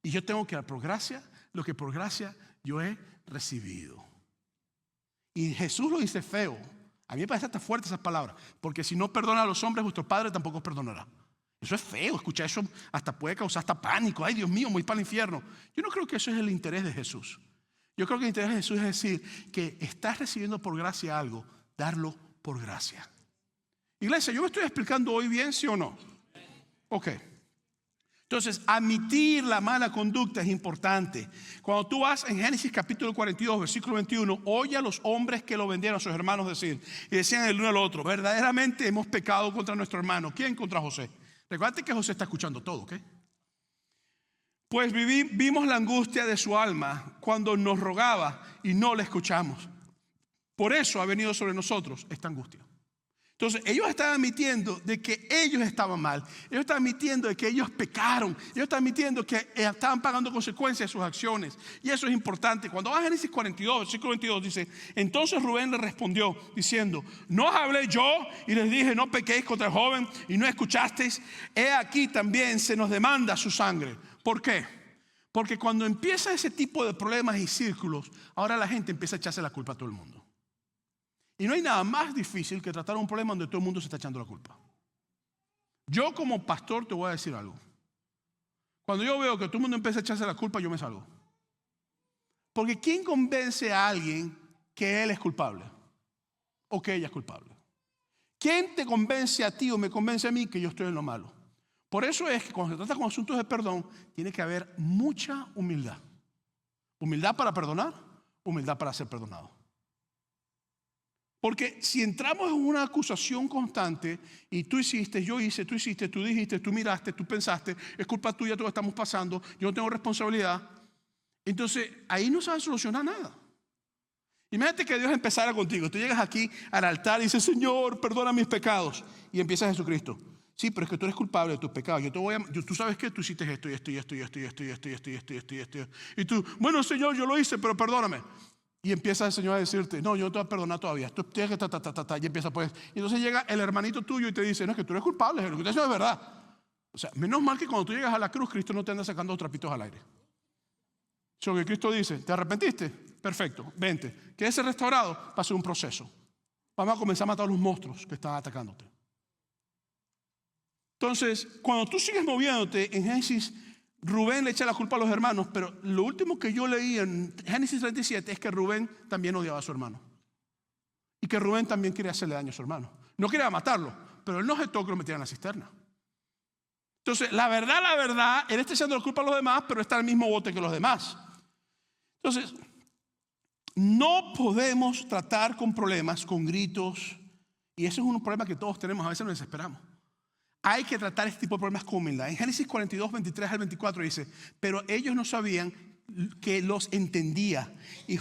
Y yo tengo que dar por gracia lo que por gracia yo he recibido. Y Jesús lo dice feo. A mí me parece hasta fuerte esas palabras, porque si no perdona a los hombres, vuestro Padre tampoco os perdonará. Eso es feo, escuchar eso hasta puede causar hasta pánico. Ay, Dios mío, voy para el infierno. Yo no creo que eso es el interés de Jesús. Yo creo que el interés de Jesús es decir que estás recibiendo por gracia algo, darlo por gracia. Iglesia, ¿yo me estoy explicando hoy bien, sí o no? Ok. Entonces, admitir la mala conducta es importante. Cuando tú vas en Génesis capítulo 42, versículo 21, oye a los hombres que lo vendieron a sus hermanos decir, y decían el uno al otro, verdaderamente hemos pecado contra nuestro hermano. ¿Quién? Contra José. Recuerda que José está escuchando todo, ¿ok? Pues vimos la angustia de su alma cuando nos rogaba y no le escuchamos. Por eso ha venido sobre nosotros esta angustia. Entonces ellos están admitiendo de que ellos estaban mal. Ellos están admitiendo de que ellos pecaron. Ellos están admitiendo que estaban pagando consecuencias de sus acciones. Y eso es importante. Cuando va a Génesis 42, versículo 22 dice, entonces Rubén le respondió diciendo, ¿no os hablé yo y les dije no pequéis contra el joven y no escuchasteis? He aquí también se nos demanda su sangre. ¿Por qué? Porque cuando empieza ese tipo de problemas y círculos, ahora la gente empieza a echarse la culpa a todo el mundo. Y no hay nada más difícil que tratar un problema donde todo el mundo se está echando la culpa. Yo como pastor te voy a decir algo. Cuando yo veo que todo el mundo empieza a echarse la culpa, yo me salgo. Porque ¿quién convence a alguien que él es culpable? O que ella es culpable. ¿Quién te convence a ti o me convence a mí que yo estoy en lo malo? Por eso es que cuando se trata con asuntos de perdón, tiene que haber mucha humildad. Humildad para perdonar, humildad para ser perdonado. Porque si entramos en una acusación constante y tú hiciste, yo hice, tú hiciste, tú dijiste, tú miraste, tú pensaste, es culpa tuya, todo estamos pasando, yo no tengo responsabilidad, entonces ahí no se va a solucionar nada. Imagínate que Dios empezara contigo, tú llegas aquí al altar y dices, Señor, perdona mis pecados, y empieza Jesucristo. Sí, pero es que tú eres culpable de tus pecados. Tú sabes que tú hiciste esto y esto y esto y esto y esto y esto y esto y esto y esto y esto. Y tú, bueno, Señor, yo lo hice, pero perdóname. Y empieza el Señor a decirte, no, yo no te voy a perdonar todavía. Tú tienes que y empieza pues. Y entonces llega el hermanito tuyo y te dice, no, es que tú eres culpable, lo que te hace es verdad. O sea, menos mal que cuando tú llegas a la cruz, Cristo no te anda sacando trapitos al aire. Eso que Cristo dice, ¿te arrepentiste? Perfecto, vente. ¿Quieres ser restaurado? Va a ser un proceso. Vamos a comenzar a matar a los monstruos que están atacándote. Entonces, cuando tú sigues moviéndote en Génesis, Rubén le echa la culpa a los hermanos, pero lo último que yo leí en Génesis 37 es que Rubén también odiaba a su hermano. Y que Rubén también quería hacerle daño a su hermano. No quería matarlo, pero él no aceptó que lo metieran en la cisterna. Entonces, la verdad, él está echando la culpa a los demás, pero está en el mismo bote que los demás. Entonces, no podemos tratar con problemas, con gritos, y ese es un problema que todos tenemos, a veces nos desesperamos. Hay que tratar este tipo de problemas con humildad. En Génesis 42, 23 al 24 dice, pero ellos no sabían que los entendía. Y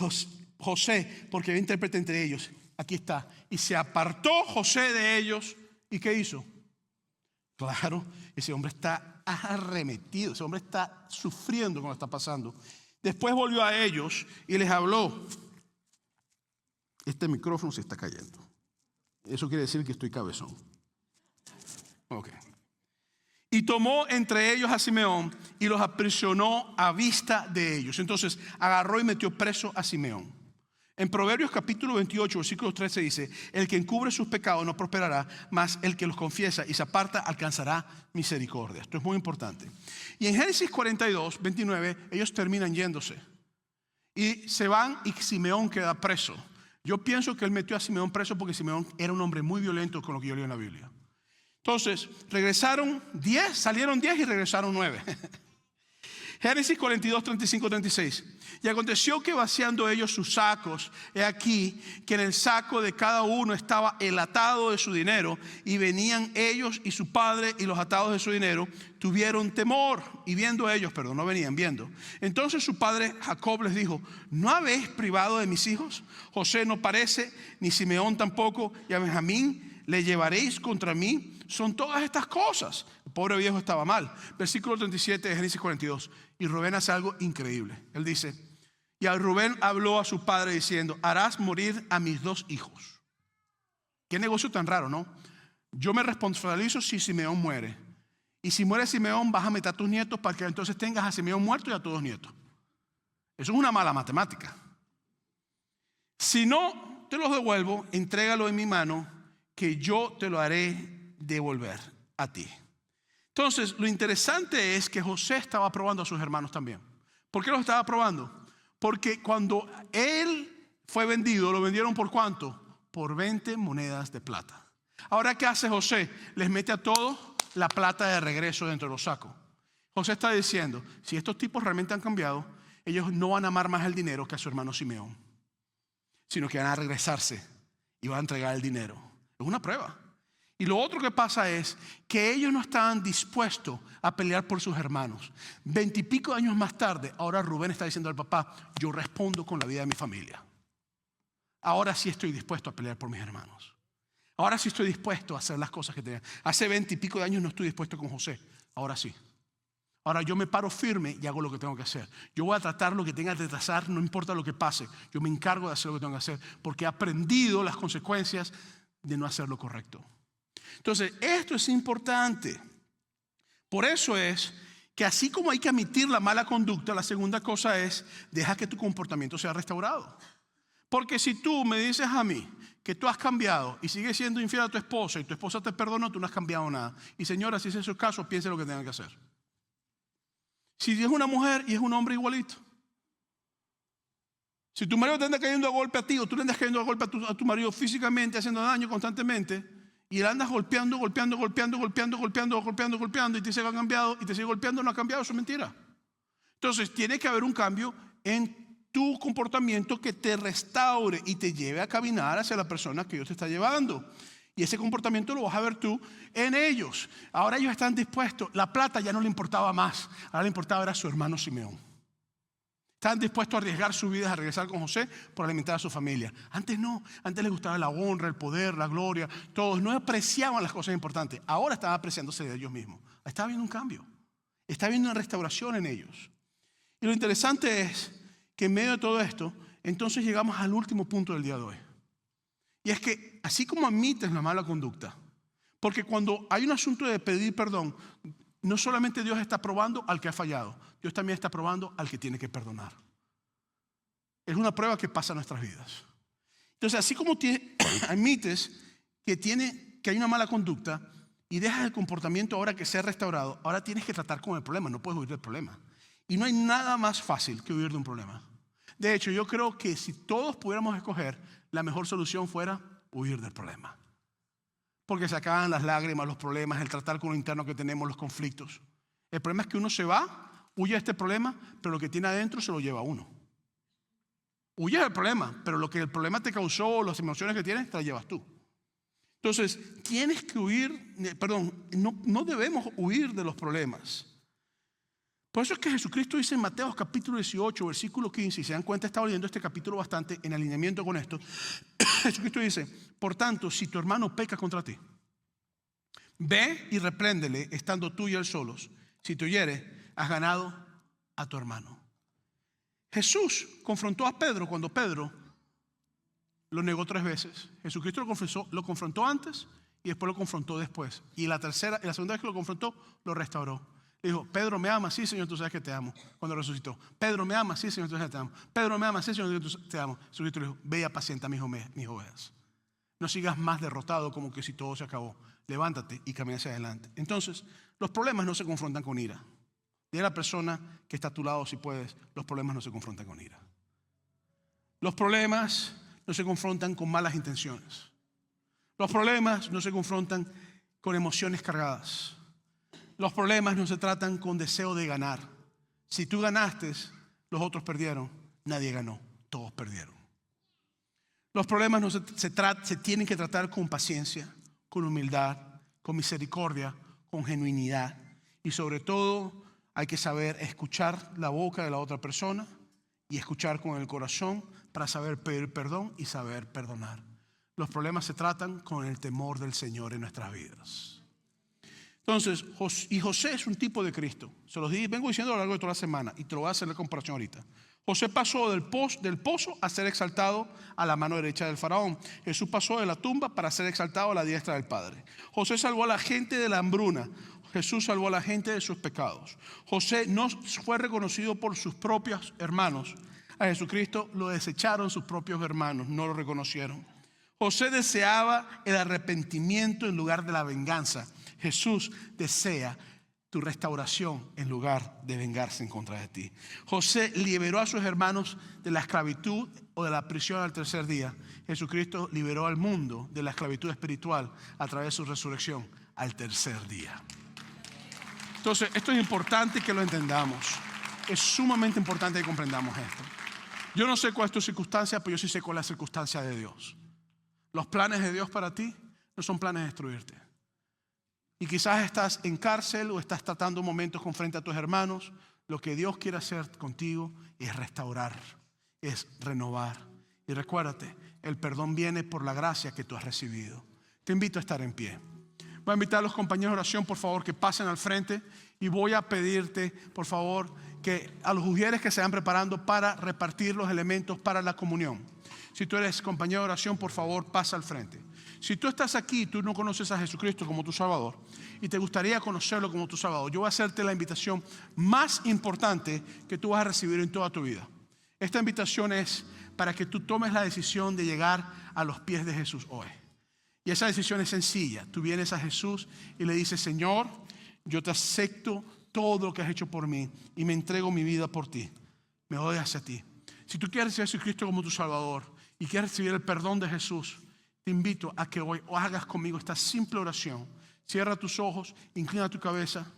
José, porque había intérprete entre ellos, aquí está. Y se apartó José de ellos. ¿Y qué hizo? Claro, ese hombre está arremetido, ese hombre está sufriendo con lo que está pasando. Después volvió a ellos y les habló. Este micrófono se está cayendo. Eso quiere decir que estoy cabezón. Okay. Y tomó entre ellos a Simeón y los aprisionó a vista de ellos. Entonces agarró y metió preso a Simeón. En Proverbios capítulo 28, versículo 13 dice, el que encubre sus pecados no prosperará, mas el que los confiesa y se aparta alcanzará misericordia. Esto es muy importante. Y en Génesis 42, 29, ellos terminan yéndose. Y se van y Simeón queda preso. Yo pienso que él metió a Simeón preso porque Simeón era un hombre muy violento con lo que yo leo en la Biblia. Entonces, regresaron 10, salieron 10 y regresaron 9. Génesis 42, 35, 36. Y aconteció que vaciando ellos sus sacos, he aquí que en el saco de cada uno estaba el atado de su dinero, y venían ellos y su padre y los atados de su dinero tuvieron temor, y viendo ellos, no venían viendo. Entonces su padre Jacob les dijo, ¿no habéis privado de mis hijos? José no parece, ni Simeón tampoco, y a Benjamín le llevaréis contra mí. Son todas estas cosas. El pobre viejo estaba mal. Versículo 37 de Génesis 42. Y Rubén hace algo increíble. Él dice, y a Rubén habló a su padre diciendo, harás morir a mis 2 hijos. Qué negocio tan raro, ¿no? Yo me responsabilizo si Simeón muere. Y si muere Simeón, vas a meter a tus nietos para que entonces tengas a Simeón muerto y a todos nietos. Eso es una mala matemática. Si no te los devuelvo, entrégalo en mi mano, que yo te lo haré devolver a ti. Entonces, lo interesante es que José estaba probando a sus hermanos también. ¿Por qué los estaba probando? Porque cuando él fue vendido, ¿lo vendieron por cuánto? Por 20 monedas de plata. Ahora, ¿qué hace José? Les mete a todos la plata de regreso dentro de los sacos. José está diciendo, si estos tipos realmente han cambiado, ellos no van a amar más el dinero que a su hermano Simeón, sino que van a regresarse y van a entregar el dinero. Es una prueba. Y lo otro que pasa es que ellos no estaban dispuestos a pelear por sus hermanos. 20 y pico años más tarde, ahora Rubén está diciendo al papá, yo respondo con la vida de mi familia. Ahora sí estoy dispuesto a pelear por mis hermanos. Ahora sí estoy dispuesto a hacer las cosas que tenía. Hace 20 y pico de años no estoy dispuesto con José. Ahora sí. Ahora yo me paro firme y hago lo que tengo que hacer. Yo voy a tratar lo que tenga que trazar, no importa lo que pase. Yo me encargo de hacer lo que tengo que hacer porque he aprendido las consecuencias de no hacer lo correcto. Entonces, esto es importante. Por eso es que así como hay que admitir la mala conducta, la segunda cosa es deja que tu comportamiento sea restaurado. Porque si tú me dices a mí que tú has cambiado y sigues siendo infiel a tu esposa y tu esposa te perdonó, tú no has cambiado nada. Y señora, si ese es su caso, piense lo que tengan que hacer. Si es una mujer y es un hombre igualito. Si tu marido te anda cayendo a golpe a ti o tú le andas cayendo a golpe a tu marido físicamente, haciendo daño constantemente, y él andas golpeando y te dice que ha cambiado y te sigue golpeando, no ha cambiado, eso es mentira. Entonces tiene que haber un cambio en tu comportamiento que te restaure y te lleve a caminar hacia la persona que Dios te está llevando. Y ese comportamiento lo vas a ver tú en ellos. Ahora ellos están dispuestos. La plata ya no le importaba más. Ahora le importaba era su hermano Simeón. Estaban dispuestos a arriesgar su vida a regresar con José por alimentar a su familia. Antes no. Antes les gustaba la honra, el poder, la gloria. Todos no apreciaban las cosas importantes. Ahora estaban apreciándose de ellos mismos. Está habiendo un cambio. Está habiendo una restauración en ellos. Y lo interesante es que en medio de todo esto, entonces llegamos al último punto del día de hoy. Y es que así como admites la mala conducta, porque cuando hay un asunto de pedir perdón, no solamente Dios está probando al que ha fallado, Dios también está probando al que tiene que perdonar. Es una prueba que pasa en nuestras vidas. Entonces, así como admites que hay una mala conducta y dejas el comportamiento ahora que sea restaurado, ahora tienes que tratar con el problema, no puedes huir del problema. Y no hay nada más fácil que huir de un problema. De hecho, yo creo que si todos pudiéramos escoger, la mejor solución fuera huir del problema. Porque se acaban las lágrimas, los problemas, el tratar con lo interno que tenemos, los conflictos. El problema es que uno se va, huye de este problema, pero lo que tiene adentro se lo lleva a uno. Huye del problema, pero lo que el problema te causó, las emociones que tienes, te las llevas tú. Entonces, tienes que huir, no debemos huir de los problemas. Por eso es que Jesucristo dice en Mateo capítulo 18, versículo 15, y se dan cuenta, estaba leyendo este capítulo bastante en alineamiento con esto. Jesucristo dice, por tanto, si tu hermano peca contra ti, ve y repréndele estando tú y él solos. Si te oyere, has ganado a tu hermano. Jesús confrontó a Pedro cuando Pedro lo negó 3 veces. Jesucristo lo confrontó antes y después lo confrontó después. Y la segunda vez que lo confrontó, lo restauró. Le dijo, Pedro, ¿me amas? Sí, Señor, tú sabes que te amo. Cuando resucitó. Pedro, ¿me amas? Sí, Señor, tú sabes que te amo. Pedro, ¿me amas? Sí, Señor, tú te amo. Jesucristo le dijo, ve y apacienta mis ovejas. No sigas más derrotado como que si todo se acabó. Levántate y camina hacia adelante. Entonces, los problemas no se confrontan con ira. Dile a la persona que está a tu lado, si puedes, los problemas no se confrontan con ira. Los problemas no se confrontan con malas intenciones. Los problemas no se confrontan con emociones cargadas. Los problemas no se tratan con deseo de ganar. Si tú ganaste, los otros perdieron. Nadie ganó, todos perdieron. Los problemas no se tienen que tratar con paciencia, con humildad, con misericordia, con genuinidad. Y sobre todo hay que saber escuchar la boca de la otra persona y escuchar con el corazón para saber pedir perdón y saber perdonar. Los problemas se tratan con el temor del Señor en nuestras vidas. Entonces, José es un tipo de Cristo. Se los vengo diciendo a lo largo de toda la semana y te lo voy a hacer la comparación ahorita. José pasó del pozo a ser exaltado a la mano derecha del faraón. Jesús pasó de la tumba para ser exaltado a la diestra del Padre. José salvó a la gente de la hambruna. Jesús salvó a la gente de sus pecados. José no fue reconocido por sus propios hermanos. A Jesucristo lo desecharon sus propios hermanos, no lo reconocieron. José deseaba el arrepentimiento en lugar de la venganza. Jesús desea tu restauración en lugar de vengarse en contra de ti. José liberó a sus hermanos de la esclavitud o de la prisión al tercer día. Jesucristo liberó al mundo de la esclavitud espiritual a través de su resurrección al tercer día. Entonces, esto es importante que lo entendamos. Es sumamente importante que comprendamos esto. Yo no sé cuál es tu circunstancia, pero yo sí sé cuál es la circunstancia de Dios. Los planes de Dios para ti no son planes de destruirte. Y quizás estás en cárcel o estás tratando momentos con frente a tus hermanos. Lo que Dios quiere hacer contigo es restaurar, es renovar. Y recuérdate, el perdón viene por la gracia que tú has recibido. Te invito a estar en pie. Voy a invitar a los compañeros de oración, por favor, que pasen al frente. Y voy a pedirte, por favor, que a los ujieres que se vayan preparando para repartir los elementos para la comunión. Si tú eres compañero de oración, por favor, pasa al frente. Si tú estás aquí y tú no conoces a Jesucristo como tu Salvador y te gustaría conocerlo como tu Salvador, yo voy a hacerte la invitación más importante que tú vas a recibir en toda tu vida. Esta invitación es para que tú tomes la decisión de llegar a los pies de Jesús hoy. Y esa decisión es sencilla. Tú vienes a Jesús y le dices: Señor, yo te acepto todo lo que has hecho por mí y me entrego mi vida por ti. Me doy hacia ti. Si tú quieres a Jesucristo como tu Salvador y quieres recibir el perdón de Jesús, te invito a que hoy hagas conmigo esta simple oración. Cierra tus ojos, inclina tu cabeza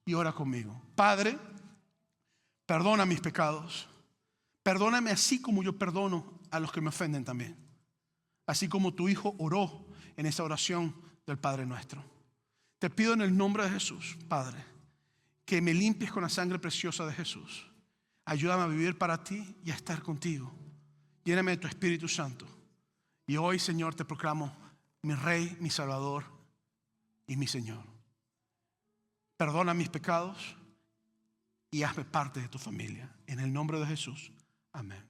y ora conmigo. Padre, perdona mis pecados. Perdóname así como yo perdono a los que me ofenden también. Así como tu Hijo oró en esa oración del Padre Nuestro. Te pido en el nombre de Jesús, Padre, que me limpies con la sangre preciosa de Jesús. Ayúdame a vivir para ti y a estar contigo. Lléname de tu Espíritu Santo. Y hoy, Señor, te proclamo mi Rey, mi Salvador y mi Señor. Perdona mis pecados y hazme parte de tu familia. En el nombre de Jesús. Amén.